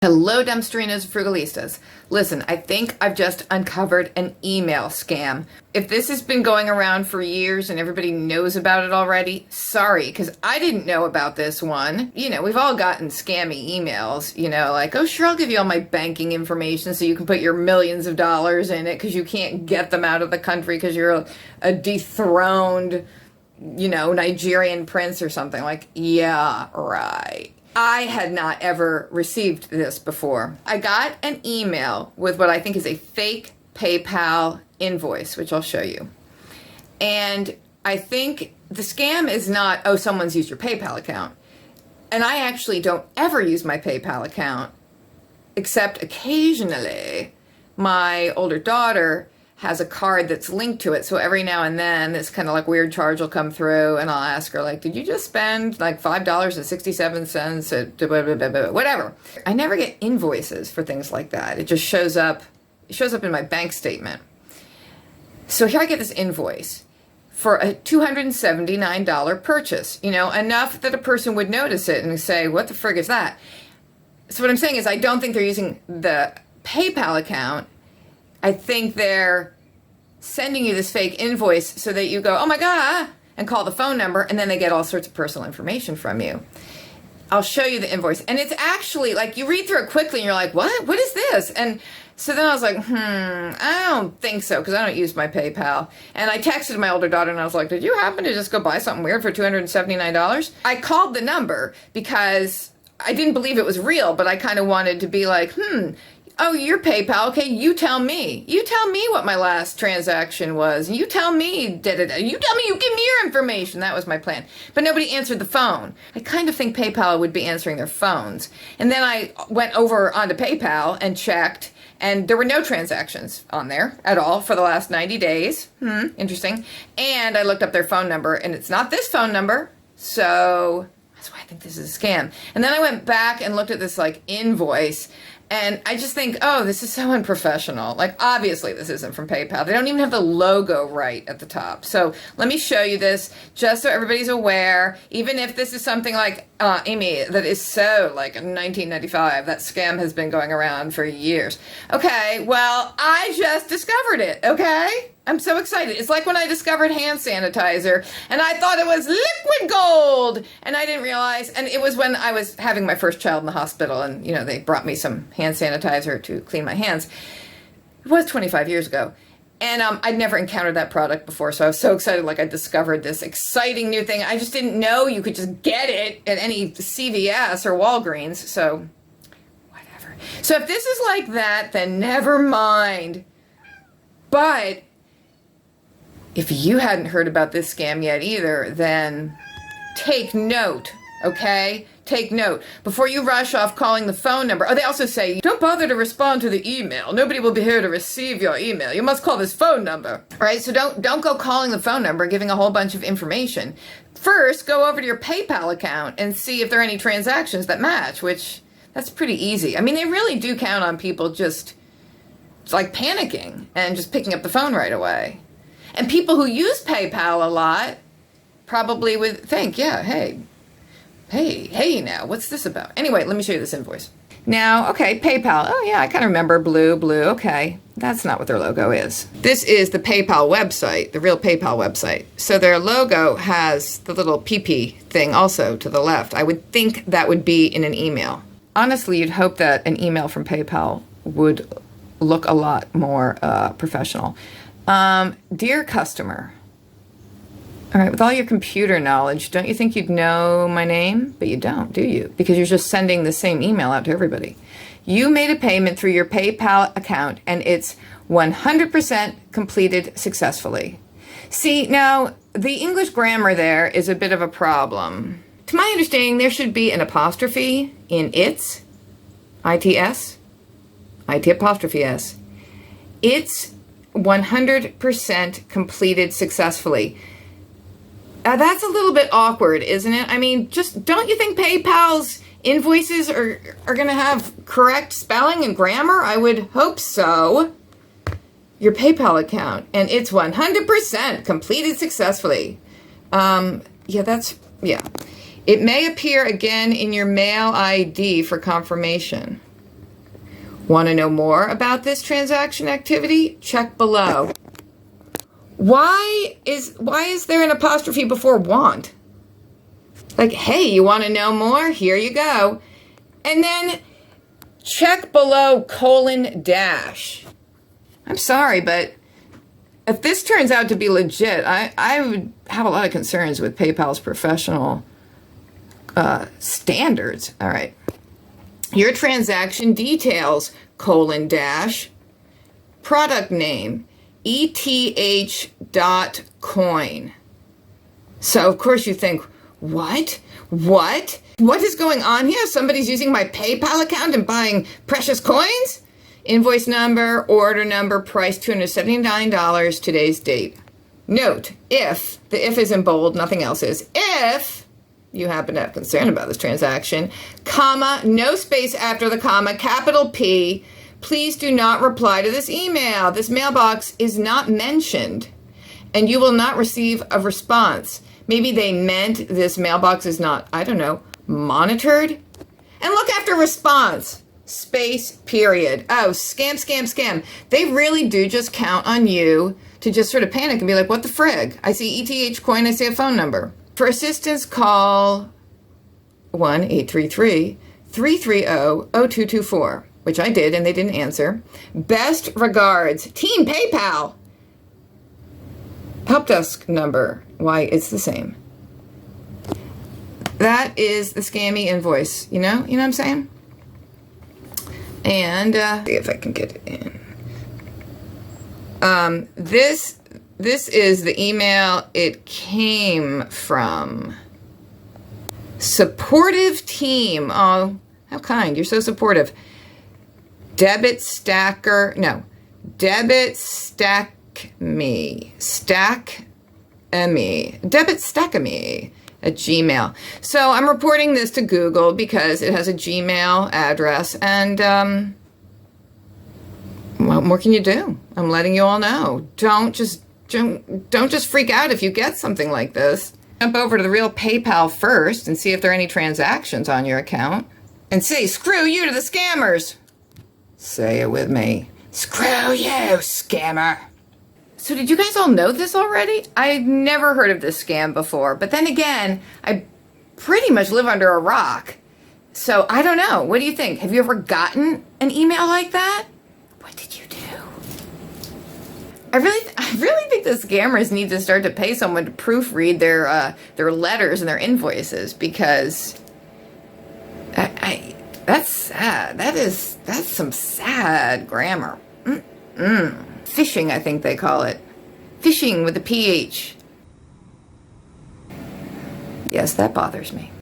Hello, dumpsterinos and frugalistas. Listen, I think I've just uncovered an email scam. If this has been going around for years and everybody knows about it already, sorry, because I didn't know about this one. You know, we've all gotten scammy emails, like, oh, sure, I'll give you all my banking information so you can put your millions of dollars in it because you can't get them out of the country because you're a dethroned, Nigerian prince or something. Like, yeah, right. I had not ever received this before. I got an email with what I think is a fake PayPal invoice, which I'll show you. And I think the scam is not, oh, someone's used your PayPal account. And I actually don't ever use my PayPal account, except occasionally my older daughter has a card that's linked to it. So every now and then this kind of like weird charge will come through and I'll ask her like, did you just spend like $5.67 at whatever. I never get invoices for things like that. It just shows up in my bank statement. So here I get this invoice for a $279 purchase, enough that a person would notice it and say, what the frig is that? So what I'm saying is I don't think they're using the PayPal account. I think they're sending you this fake invoice so that you go, oh my God, and call the phone number, and then they get all sorts of personal information from you. I'll show you the invoice. And it's actually, like, you read through it quickly, and you're like, what? What is this? And so then I was like, I don't think so, because I don't use my PayPal. And I texted my older daughter, and I was like, did you happen to just go buy something weird for $279? I called the number because I didn't believe it was real, but I kind of wanted to be like, oh, your PayPal. Okay, you tell me. You tell me what my last transaction was. You tell me, You tell me, you give me your information. That was my plan. But nobody answered the phone. I kind of think PayPal would be answering their phones. And then I went over onto PayPal and checked, and there were no transactions on there at all for the last 90 days. Interesting. And I looked up their phone number, and it's not this phone number. So that's why I think this is a scam. And then I went back and looked at this like invoice. And I just think, oh, this is so unprofessional. Like, obviously, this isn't from PayPal. They don't even have the logo right at the top. So let me show you this just so everybody's aware. Even if this is something like, Amy, that is so like 1995, that scam has been going around for years. Okay, well, I just discovered it, okay? I'm so excited. It's like when I discovered hand sanitizer and I thought it was liquid gold and I didn't realize, and it was when I was having my first child in the hospital and, they brought me some hand sanitizer to clean my hands. It was 25 years ago. And I'd never encountered that product before, so I was so excited, like I discovered this exciting new thing. I just didn't know you could just get it at any CVS or Walgreens, so whatever. So if this is like that, then never mind. But if you hadn't heard about this scam yet either, then take note, okay? Take note. Before you rush off calling the phone number. Oh, they also say, don't bother to respond to the email. Nobody will be here to receive your email. You must call this phone number. All right, so don't go calling the phone number, giving a whole bunch of information. First, go over to your PayPal account and see if there are any transactions that match, which that's pretty easy. I mean, they really do count on people just like panicking and just picking up the phone right away. And people who use PayPal a lot probably would think, yeah, hey now, what's this about? Anyway, let me show you this invoice. Now, okay, PayPal. Oh yeah, I kind of remember blue. Okay, that's not what their logo is. This is the PayPal website, the real PayPal website. So their logo has the little PP thing also to the left. I would think that would be in an email. Honestly, you'd hope that an email from PayPal would look a lot more professional. Dear customer, all right, with all your computer knowledge, don't you think you'd know my name? But you don't, do you? Because you're just sending the same email out to everybody. You made a payment through your PayPal account, and it's 100% completed successfully. See, now, the English grammar there is a bit of a problem. To my understanding, there should be an apostrophe in its, I-T-S, I-T apostrophe S. It's 100% completed successfully. That's a little bit awkward, isn't it? I mean, just don't you think PayPal's invoices are going to have correct spelling and grammar? I would hope so. Your PayPal account, and it's 100% completed successfully. Yeah. It may appear again in your mail ID for confirmation. Want to know more about this transaction activity? Check below. Why is there an apostrophe before want? Like, hey, you want to know more? Here you go. And then check below : dash. I'm sorry, but if this turns out to be legit, I would have a lot of concerns with PayPal's professional standards. All right. Your transaction details : dash, product name, ETH.coin. So, of course, you think, what? What is going on here? Somebody's using my PayPal account and buying precious coins? Invoice number, order number, price $279, today's date. Note, if, the if is in bold, nothing else is, if you happen to have concern about this transaction, comma, no space after the comma, capital P, please do not reply to this email. This mailbox is not mentioned, and you will not receive a response. Maybe they meant this mailbox is not, I don't know, monitored? And look after response. Space, period. Oh, scam, scam, scam. They really do just count on you to just sort of panic and be like, what the frig? I see ETH coin, I see a phone number. For assistance, call 1-833-330-0224, which I did and they didn't answer. Best regards, Team PayPal. Help desk number. Why, it's the same. That is the scammy invoice. You know what I'm saying? And see if I can get it in. This is the email it came from. Supportive team. Oh, how kind. You're so supportive. Debit stack me. Stack me. Debit stack me. At Gmail. So I'm reporting this to Google because it has a Gmail address, and what more can you do? I'm letting you all know. Don't just freak out if you get something like this. Jump over to the real PayPal first and see if there are any transactions on your account, and say screw you to the scammers. Say it with me. Screw you, scammer. So did you guys all know this already? I'd never heard of this scam before, but then again, I pretty much live under a rock. So I don't know. What do you think? Have you ever gotten an email like that? What did you do? I really think the scammers need to start to pay someone to proofread their letters and their invoices, because that's sad. That's some sad grammar. Phishing, I think they call it. Phishing with a PH. Yes, that bothers me.